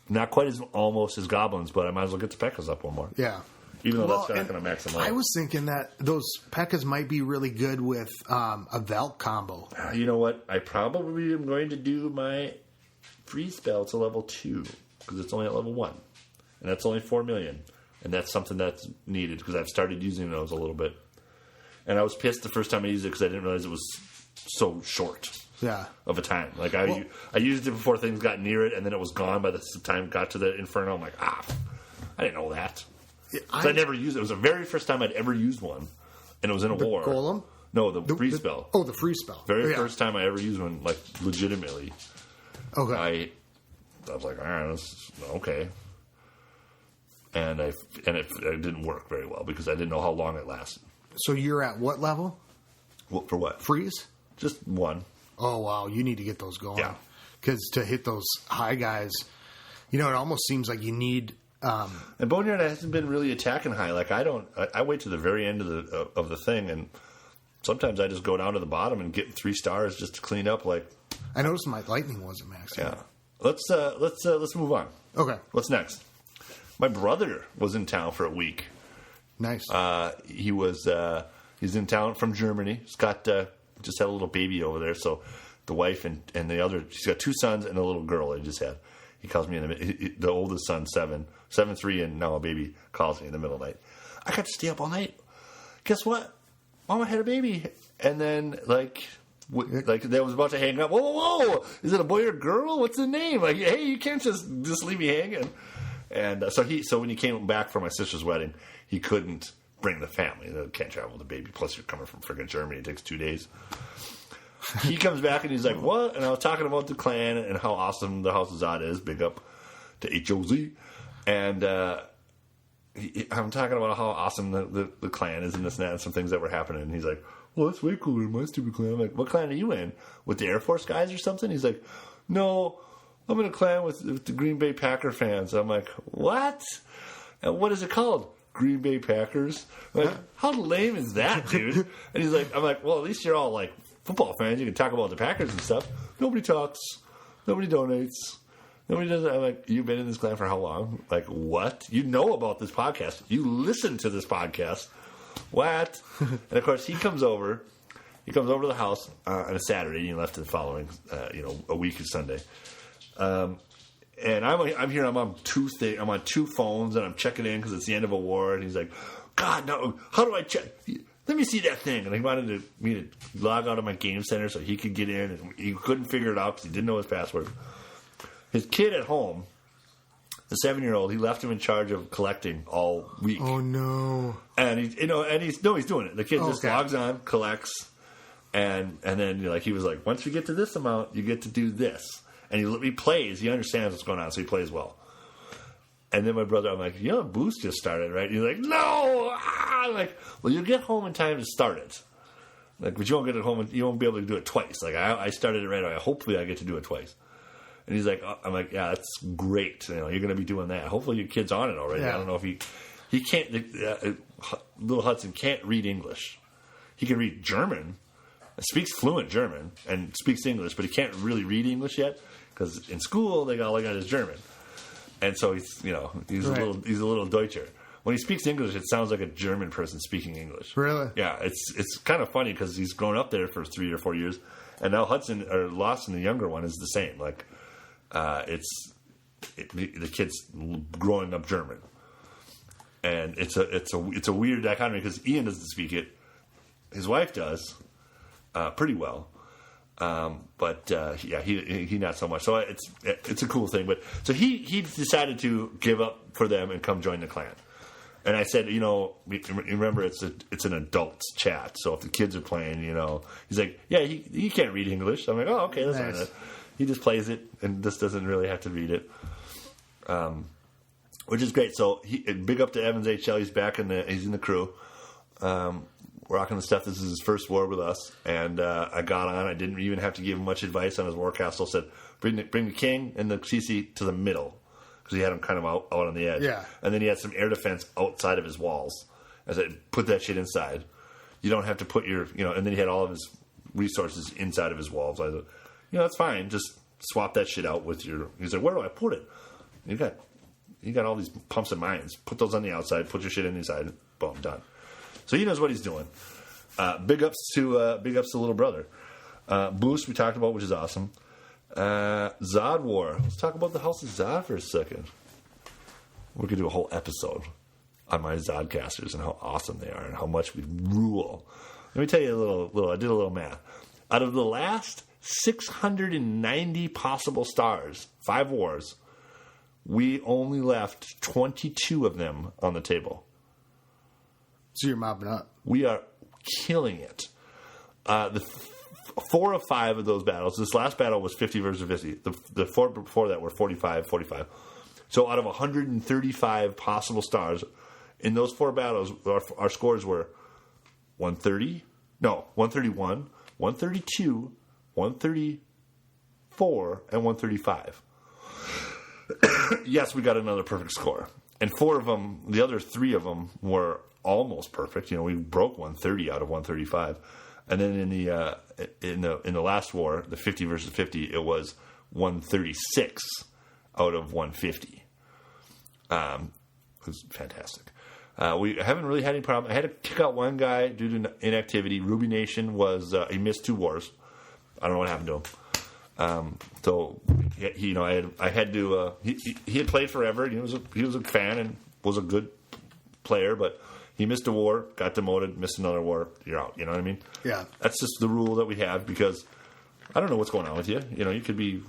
Not quite almost as goblins, but I might as well get the P.E.K.K.A.s up one more. Yeah. Even though that's not going to max them out. I was thinking that those P.E.K.K.A.s might be really good with a Valk combo. You know what? I probably am going to do my free spell to level 2 because it's only at level 1. And that's only 4 million. And that's something that's needed because I've started using those a little bit. And I was pissed the first time I used it because I didn't realize it was so short. Yeah. Of a time. Like I used it before things got near it, and then it was gone by the time it got to the Inferno. I'm like, I didn't know that. I never used it. It was the very first time I'd ever used one, and it was in a war. Golem? No, the free spell. Oh, the free spell. Very first time I ever used one, like legitimately. Okay. I was like, all right, that's okay. And it didn't work very well because I didn't know how long it lasted. So you're at what level? For what? Freeze? Just 1. Oh, wow. You need to get those going. Yeah. Because to hit those high guys, it almost seems like you need... and Boneyard hasn't been really attacking high. Like, I wait to the very end of the thing, and sometimes I just go down to the bottom and get 3 stars just to clean up. Like, I noticed my lightning wasn't maxed. Yeah. Let's move on. Okay. What's next? My brother was in town for a week. Nice. He's in town from Germany. He's got... just had a little baby over there, so the wife and the other, she's got 2 sons and a little girl he just had. He calls me the oldest son, 7'3", and now a baby calls me in the middle of the night. I got to stay up all night. Guess what? Mama had a baby. And then, like they was about to hang up. Whoa. Is it a boy or girl? What's the name? Like, hey, you can't just leave me hanging. And so when he came back from my sister's wedding, he couldn't bring the family. They can't travel with the baby. Plus, you're coming from friggin' Germany. It takes 2 days. He comes back and he's like, what? And I was talking about the clan and how awesome the House of Zod is. Big up to HOZ. And I'm talking about how awesome the clan is and this and that and some things that were happening. And he's like, well, that's way cooler than my stupid clan. I'm like, what clan are you in? With the Air Force guys or something? He's like, no, I'm in a clan with the Green Bay Packer fans. I'm like, what? And what is it called? Green Bay Packers. I'm like, how lame is that, dude? And he's like, I'm like, well, at least you're all like football fans. You can talk about the Packers and stuff. Nobody talks. Nobody donates. Nobody does that. I'm like, you've been in this clan for how long? Like, what? You know about this podcast. You listen to this podcast. What? And of course, he comes over to the house on a Saturday, and he left the following, a week of Sunday. And I'm here. I'm on 2 phones, and I'm checking in because it's the end of a war. And he's like, God, no! How do I check? Let me see that thing. And he wanted me to log out of my game center so he could get in, and he couldn't figure it out because he didn't know his password. His kid at home The 7-year-old, he left him in charge of collecting all week. Oh no! And he's doing it. The kid just logs on, collects, and then he was like, once you get to this amount, you get to do this. And he plays. He understands what's going on, so he plays well. And then my brother, I'm like, Boost just started, right? And he's like, no! I'm like, well, you'll get home in time to start it. Like, but you won't get it home, and you won't be able to do it twice. Like, I started it right away. Hopefully, I get to do it twice. And he's like, I'm like, yeah, that's great. You're going to be doing that. Hopefully, your kid's on it already. Yeah. I don't know if he can't. Little Hudson can't read English. He can read German, speaks fluent German, and speaks English, but he can't really read English yet because in school they all got is German, and so he's a little Deutscher. When he speaks English, it sounds like a German person speaking English. Really? Yeah, it's kind of funny because he's grown up there for 3 or 4 years, and now Lawson, the younger one, is the same. Like, the kid's growing up German, and it's a weird dichotomy because Ian doesn't speak it, his wife does, pretty well, but he not so much. So it's a cool thing. But so he decided to give up for them and come join the clan. And I said, remember it's an adults chat. So if the kids are playing, he's like, yeah, he can't read English. I'm like, oh, okay, that's nice. He just plays it and just doesn't really have to read it, which is great. So big up to Evans HL. He's back he's in the crew, rocking the stuff. This is his first war with us, and I got on. I didn't even have to give him much advice on his war castle. Said bring the king and the CC to the middle because he had him kind of out on the edge. Yeah. And then he had some air defense outside of his walls. I said put that shit inside. You don't have to put your And then he had all of his resources inside of his walls. I said, that's fine. Just swap that shit out with your. He's like, where do I put it? You got all these pumps and mines. Put those on the outside. Put your shit in the inside. Boom, done. So he knows what he's doing. Big ups to little brother. Boost we talked about, which is awesome. Zod War. Let's talk about the House of Zod for a second. We're gonna do a whole episode on my Zodcasters and how awesome they are and how much we rule. Let me tell you a little. I did a little math. Out of the last 690 possible stars, 5 wars, we only left 22 of them on the table. So you're mopping up. We are killing it. The 4 of 5 of those battles, this last battle was 50 versus 50. The 4 before that were 45. So out of 135 possible stars, in those 4 battles, our scores were 131, 132, 134, and 135. Yes, we got another perfect score. And 4 of them, the other 3 of them were almost perfect. We broke 130 out of 135. And then in the last war, the 50 versus 50, it was 136 out of 150. It was fantastic. We haven't really had any problem. I had to kick out one guy due to inactivity. Ruby Nation he missed 2 wars. I don't know what happened to him. So I had to. He had played forever. He was a fan and was a good player, but he missed a war, got demoted, missed another war. You're out. You know what I mean? Yeah. That's just the rule that we have because I don't know what's going on with you. You could be.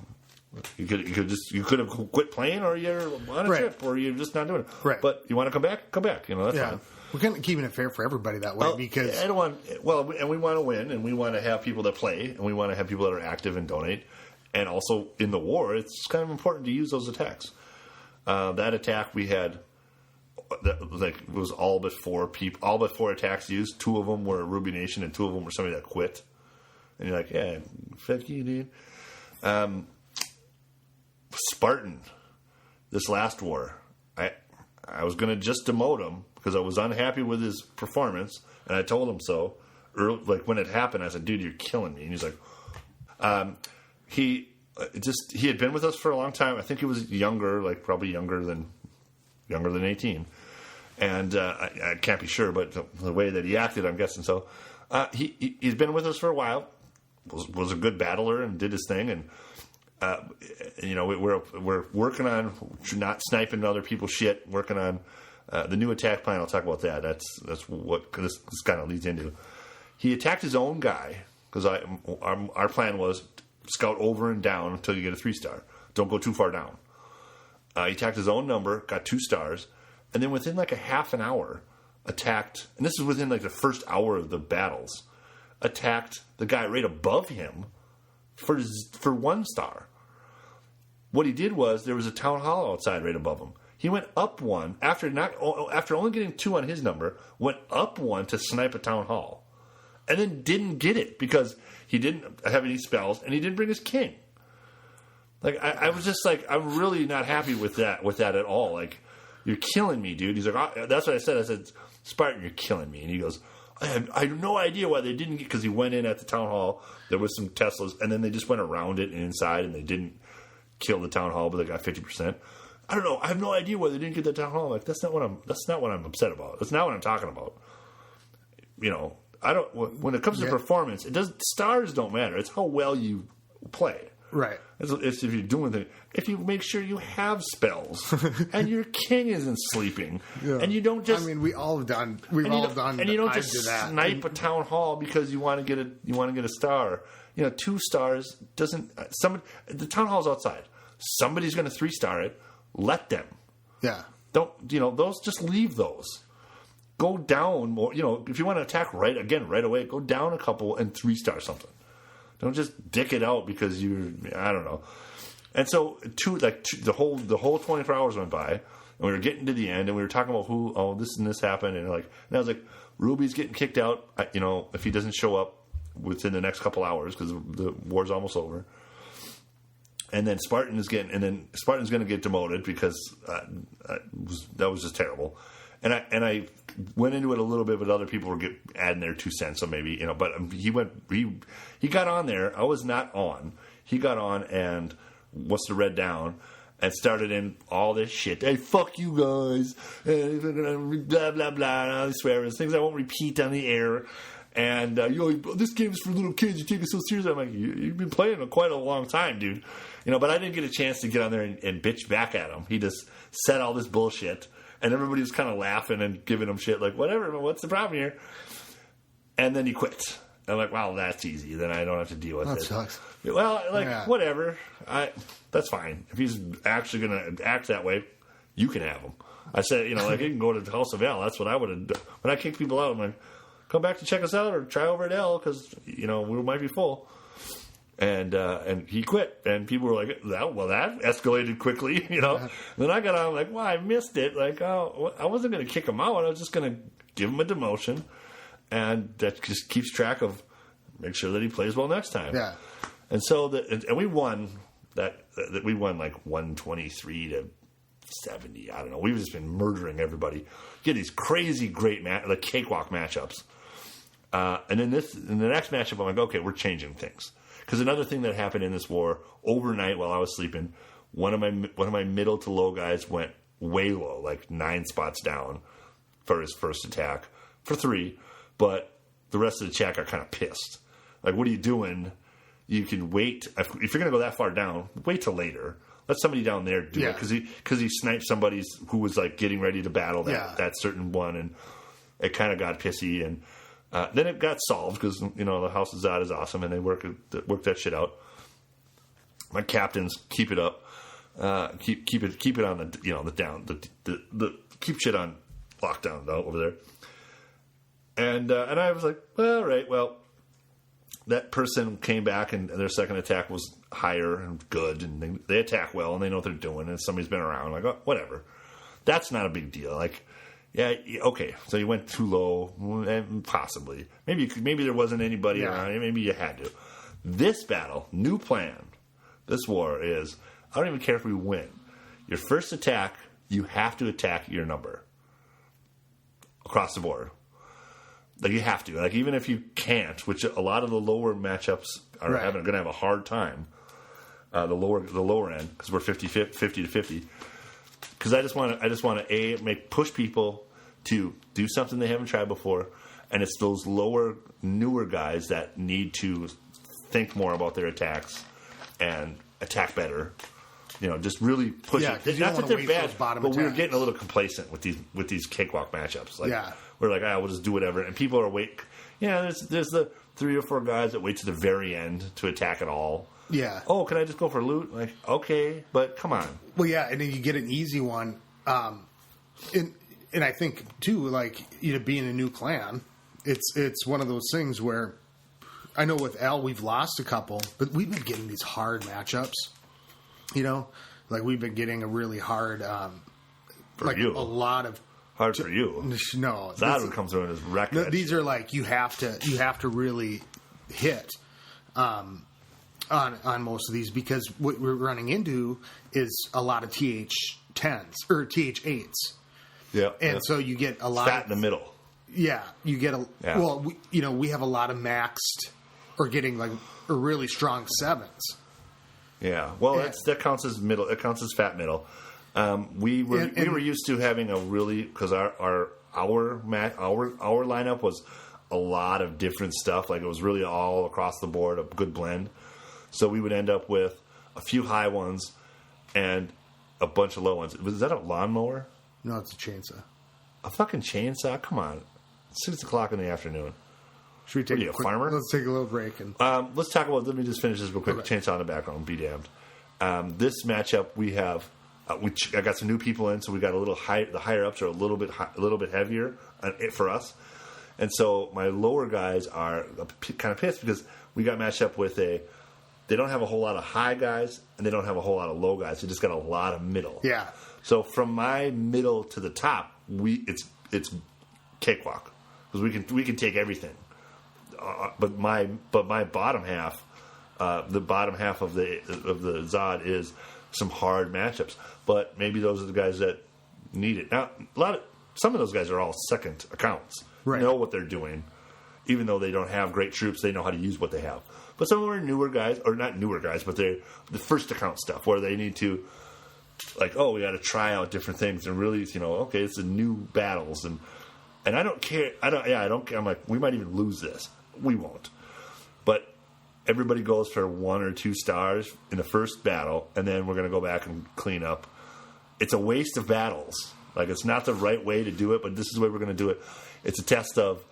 You could have quit playing, or you're on a trip, or you're just not doing it. Right. But you want to come back? Come back. That's fine. We're kind of keeping it fair for everybody that way because I don't want. Well, and we want to win, and we want to have people that play, and we want to have people that are active and donate. And also in the war, it's kind of important to use those attacks. That attack we had, it was all but 4 people, all but 4 attacks used. 2 of them were Ruby Nation, and 2 of them were somebody that quit. And you're like, yeah, fuck you, dude. Spartan, this last war, I was going to just demote him because I was unhappy with his performance, and I told him so. Like when it happened, I said, "Dude, you're killing me." And he's like, he had been with us for a long time. I think he was younger, like probably younger than 18, and I can't be sure, but the way that he acted, I'm guessing so. He's been with us for a while. Was a good battler and did his thing, and. We're working on not sniping other people's shit. Working on the new attack plan. I'll talk about that. That's what this kind of leads into. He attacked his own guy because our plan was scout over and down until you get a 3-star. Don't go too far down. He attacked his own number, got 2 stars, and then within like a half an hour, attacked, and this is within like the first hour of the battles, attacked the guy right above him for 1 star. What he did was there was a town hall outside right above him. He went up 1 after only getting 2 on his number, went up 1 to snipe a town hall, and then didn't get it because he didn't have any spells and he didn't bring his king. Like I was just like, I'm really not happy with that at all. Like, you're killing me, dude. He's like, oh, that's what I said. I said, Spartan, you're killing me. And he goes, I have no idea why they didn't get, because he went in at the town hall. There was some Teslas, and then they just went around it and inside, and they didn't kill the town hall, but they got 50%. I don't know. I have no idea why they didn't get the town hall. I'm like, that's not what I'm upset about. That's not what I'm talking about. You know, I don't. When it comes to performance, stars don't matter. It's how well you play. Right. It's if you're doing things. If you make sure you have spells and your king isn't sleeping, and you don't just. I mean, we've all done. And you don't just snipe a town hall because you want to get a star. You know, 2 stars doesn't. The town hall's outside. Somebody's going to 3-star it. Let them. Yeah. Don't, those, just leave those. Go down more, if you want to attack right away, go down a couple and 3-star something. Don't just dick it out because I don't know. And so the whole 24 hours went by, and we were getting to the end, and we were talking about this and this happened, and I was like, Ruby's getting kicked out, if he doesn't show up within the next couple hours because the war's almost over. And then Spartan's going to get demoted because that was just terrible. And I went into it a little bit, but other people were adding their 2 cents. So maybe but he got on there. I was not on. He got on and what's the red down and started in all this shit. Hey, fuck you guys, blah blah blah, and all these swears, things I won't repeat on the air. And this game is for little kids. You take it so seriously. I'm like, you've been playing it quite a long time, dude. But I didn't get a chance to get on there and bitch back at him. He just said all this bullshit, and everybody was kind of laughing and giving him shit, like, whatever, what's the problem here? And then he quit. I'm like, wow, that's easy. Then I don't have to deal with it. That sucks. Well, whatever. That's fine. If he's actually going to act that way, you can have him. I said, he can go to the House of L. That's what I would have done. When I kick people out, I'm like, come back to check us out or try over at L because, we might be full. And he quit. And people were like, that escalated quickly, Then I got on, like, well, I missed it. Like, I wasn't going to kick him out. I was just going to give him a demotion. And that just keeps track of, make sure that he plays well next time. Yeah. And so, and we won that we won like 123 to 70. I don't know. We've just been murdering everybody. You get these crazy great cakewalk matchups. And then in the next matchup, I'm like, okay, we're changing things. Because another thing that happened in this war, overnight while I was sleeping, one of my middle to low guys went way low, like 9 spots down for his first attack, for 3. But the rest of the chat got kind of pissed. Like, what are you doing? You can wait. If you're going to go that far down, wait till later. Let somebody down there do it. Because he sniped somebody who was, like, getting ready to battle that certain one. And it kind of got pissy. And then it got solved because, the House of Zod is awesome. And they work that shit out. My captains keep it up. Keep it on the down. Keep shit on lockdown, though, over there. And I was like, well, right, well, that person came back and their second attack was higher and good, and they attack well and they know what they're doing, and somebody's been around. Like, oh, whatever. That's not a big deal. Like, yeah, okay, so you went too low, possibly. Maybe there wasn't anybody around. Maybe you had to. This battle, new plan, this war is, I don't even care if we win. Your first attack, you have to attack your number across the board. Like, you have to. Like, even if you can't, which a lot of the lower matchups are going to have a hard time. The lower end, because we're 50 to 50. Because I just want to push people to do something they haven't tried before, and it's those newer guys that need to think more about their attacks and attack better. Just really push it. Not that they're bad, but we were getting a little complacent with these cakewalk matchups. Like, we're like, we'll just do whatever. And people are waiting. There's 3 or 4 guys that wait to the very end to attack at all. Yeah. Oh, can I just go for loot? Like, okay, but come on. Well, yeah, and then you get an easy one. And I think, too, like, being a new clan, it's one of those things where I know with L we've lost a couple, but we've been getting these hard matchups. Like we've been getting a really hard, for you. A lot of hard for you. No, that would come through in his record. These are like you have to really hit on most of these because what we're running into is a lot of TH10s or TH8s. Yeah, and so you get a lot fat in the middle. Yeah, you get well, we have a lot of maxed or getting like a really strong 7s. Yeah, well, that counts as middle. It counts as fat middle. We were used to having a really because our lineup was a lot of different stuff. Like it was really all across the board, a good blend. So we would end up with a few high ones and a bunch of low ones. Was that a lawnmower? No, it's a chainsaw. A fucking chainsaw? Come on, 6 o'clock in the afternoon. Should we take a farmer? Let's take a little break and let's talk about. Let me just finish this real quick. Okay. Chainsaw in the background. Be damned. This matchup we have. I got some new people in, so we got a little high. The higher ups are a little bit heavier for us, and so my lower guys are kind of pissed because we got matched up with They don't have a whole lot of high guys, and they don't have a whole lot of low guys. They just got a lot of middle. Yeah. So from my middle to the top, it's cakewalk because we can take everything. But my bottom half, the bottom half of the Zod is some hard matchups. But maybe those are the guys that need it. Now, some of those guys are all second accounts. Right. Know what they're doing, even though they don't have great troops. They know how to use what they have. But some of them are newer guys, or not newer guys, but they're the first account stuff where they need to, like, we got to try out different things and really, okay, it's the new battles and I don't care. I don't care. I'm like, we might even lose this. We won't. But everybody goes for 1 or 2 stars in the first battle, and then we're going to go back and clean up. It's a waste of battles. Like, it's not the right way to do it, but this is the way we're going to do it. It's a test of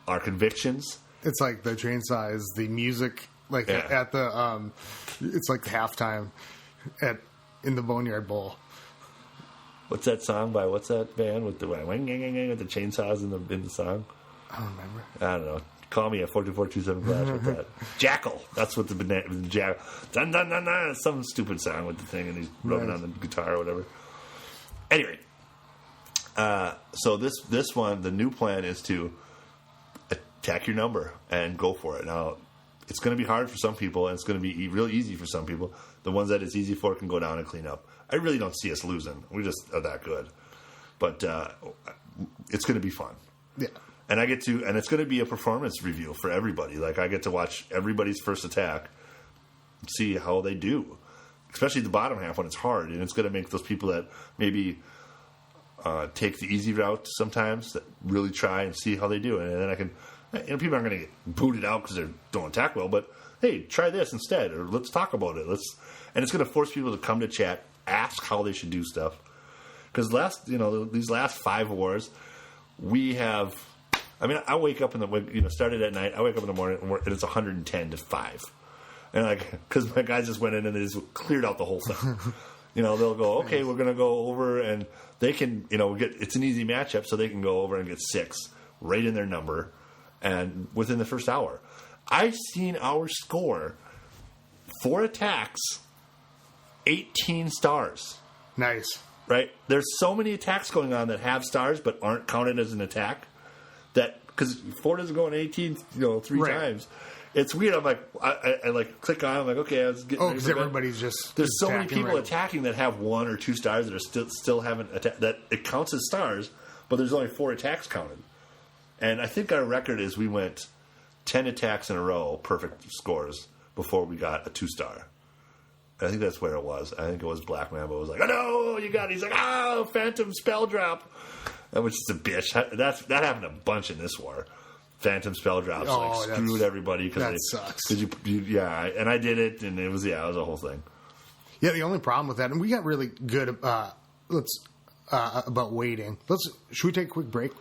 our convictions. It's like the chainsaw is the music, like at the, it's like halftime in the Boneyard Bowl. What's that song by? What's that band with the chainsaws in the song? I don't remember. I don't know. Call me at 42427 Flash with that. Jackal. That's what the Jackal. Dun, dun, dun, dun. Some stupid song with the thing, and he's rubbing on the guitar or whatever. Anyway, so this one, the new plan is to attack your number and go for it. Now, it's going to be hard for some people, and it's going to be real easy for some people. The ones that it's easy for can go down and clean up. I really don't see us losing. We just are that good. But it's going to be fun. Yeah. And and it's going to be a performance review for everybody. Like, I get to watch everybody's first attack, see how they do, especially the bottom half when it's hard. And it's going to make those people that maybe take the easy route sometimes that really try and see how they do. And then I can, people aren't going to get booted out because they don't attack well, but hey, try this instead, or let's talk about it. And it's going to force people to come to chat, ask how they should do stuff. Because these last 5 wars, we have. I mean, I wake up started at night. I wake up in the morning and it's 110-5, and because my guys just went in and they just cleared out the whole thing. They'll go, okay, we're gonna go over, and they can, it's an easy matchup, so they can go over and get 6 right in their number, and within the first hour, I've seen our score 4 attacks, 18 stars. Nice, right? There's so many attacks going on that have stars but aren't counted as an attack. That because 4 doesn't go on 18, 3 right. times. It's weird. I'm like, I like click on. I'm like, okay, I was getting. Because everybody's just. There's so many people attacking that have 1 or 2 stars that are still haven't attacked. That it counts as stars, but there's only 4 attacks counted. And I think our record is we went 10 attacks in a row, perfect scores, before we got a 2-star. I think that's where it was. I think it was Black Mamba was like, oh no, you got it. He's like, Phantom Spell Drop. Which is a bitch. That happened a bunch in this war. Phantom Spell Drops screwed everybody. That sucks. And I did it, and it was a whole thing. Yeah, the only problem with that, and we got really good about waiting. Should we take a quick break?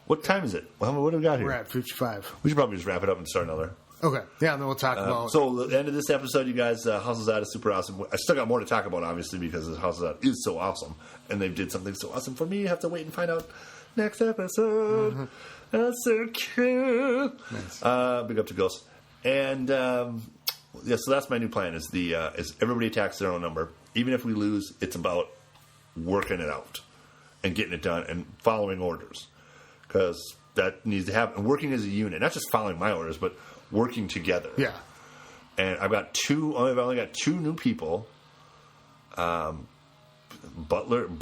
What time is it? What do we got here? We're at 55. We should probably just wrap it up and start another. Okay. Yeah, and then we'll talk about... So, at the end of this episode, you guys, Hustle's Out is super awesome. I still got more to talk about, obviously, because Hustle's Out is so awesome. And they did something so awesome for me. You have to wait and find out next episode. Mm-hmm. That's so cool. Nice. Big up to Ghost. And, so that's my new plan, is everybody attacks their own number. Even if we lose, it's about working it out and getting it done and following orders. Because that needs to happen. And working as a unit. Not just following my orders, but working together. Yeah. And I've only got 2 new people. Brutal Brock.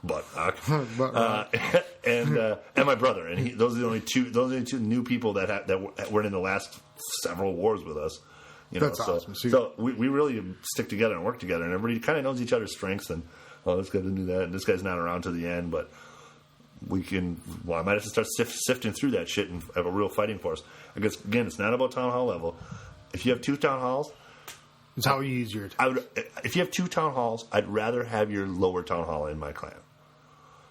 Butt Rock. And my brother. And those are the only two new people that were in the last several wars with us. That's awesome. So we really stick together and work together, and everybody kind of knows each other's strengths. And this guy didn't do that, and this guy's not around to the end, but we can. Well, I might have to start sifting through that shit and have a real fighting force. I guess again, it's not about town hall level. If you have 2 town halls, it's how you use your. If you have 2 town halls, I'd rather have your lower town hall in my clan,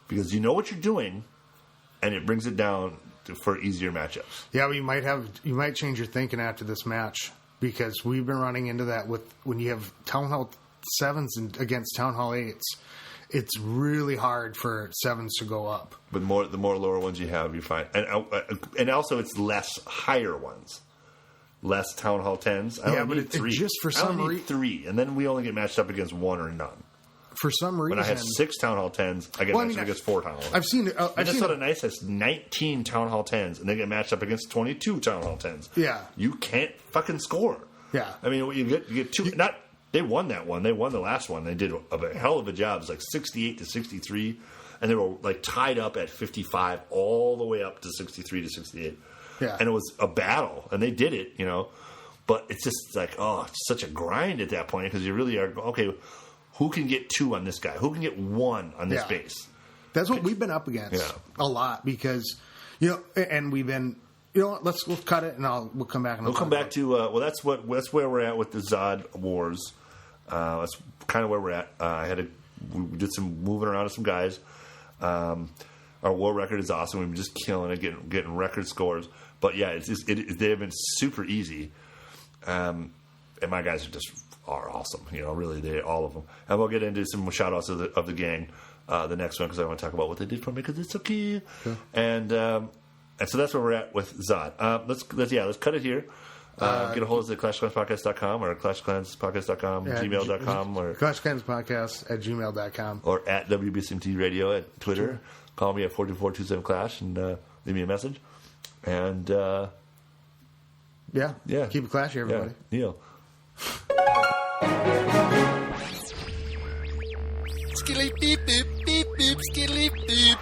because you know what you're doing, and it brings it down for easier matchups. Yeah, but you might change your thinking after this match, because we've been running into that with when you have town hall 7s against town hall 8s. It's really hard for 7s to go up. But the more lower ones you have, you find, and also it's less higher ones, less town hall 10s. I don't need 3. Just for some reason, 3, and then we only get matched up against 1 or none. For some reason, when I have 6 town hall 10s, I get matched up against 4 town hall 10s. I've seen it. Minnesota Nice has 19 town hall 10s, and they get matched up against 22 town hall 10s. Yeah, you can't fucking score. Yeah, I mean, you get 2. They won that one. They won the last one. They did a hell of a job. It's like 68-63, and they were like tied up at 55 all the way up to 63-68. Yeah, and it was a battle, and they did it, But it's just like, it's such a grind at that point, because you really are okay. Who can get 2 on this guy? Who can get 1 on this base? That's what we've been up against a lot, because and we've been. Let's cut it, and we'll come back. We'll come back to that's where we're at with the Zod Wars. That's kind of where we're at. We did some moving around with some guys. Our war record is awesome. We've been just killing it, getting record scores. But yeah, they have been super easy, and my guys are awesome. Really, all of them. And we'll get into some shout outs of the gang the next one, because I want to talk about what they did for me, because it's so cute. Yeah. And so that's where we're at with Zod. Let's cut it here. Get a hold of us at ClashClansPodcast.com or ClashClansPodcast.com, gmail.com, or ClashClansPodcast@gmail.com, or at WBSMT Radio at Twitter. Sure. Call me at 424-27-CLASH and leave me a message. And yeah, keep it clashy, everybody. Yeah. Neil. Skilly beep boop, skiddly beep.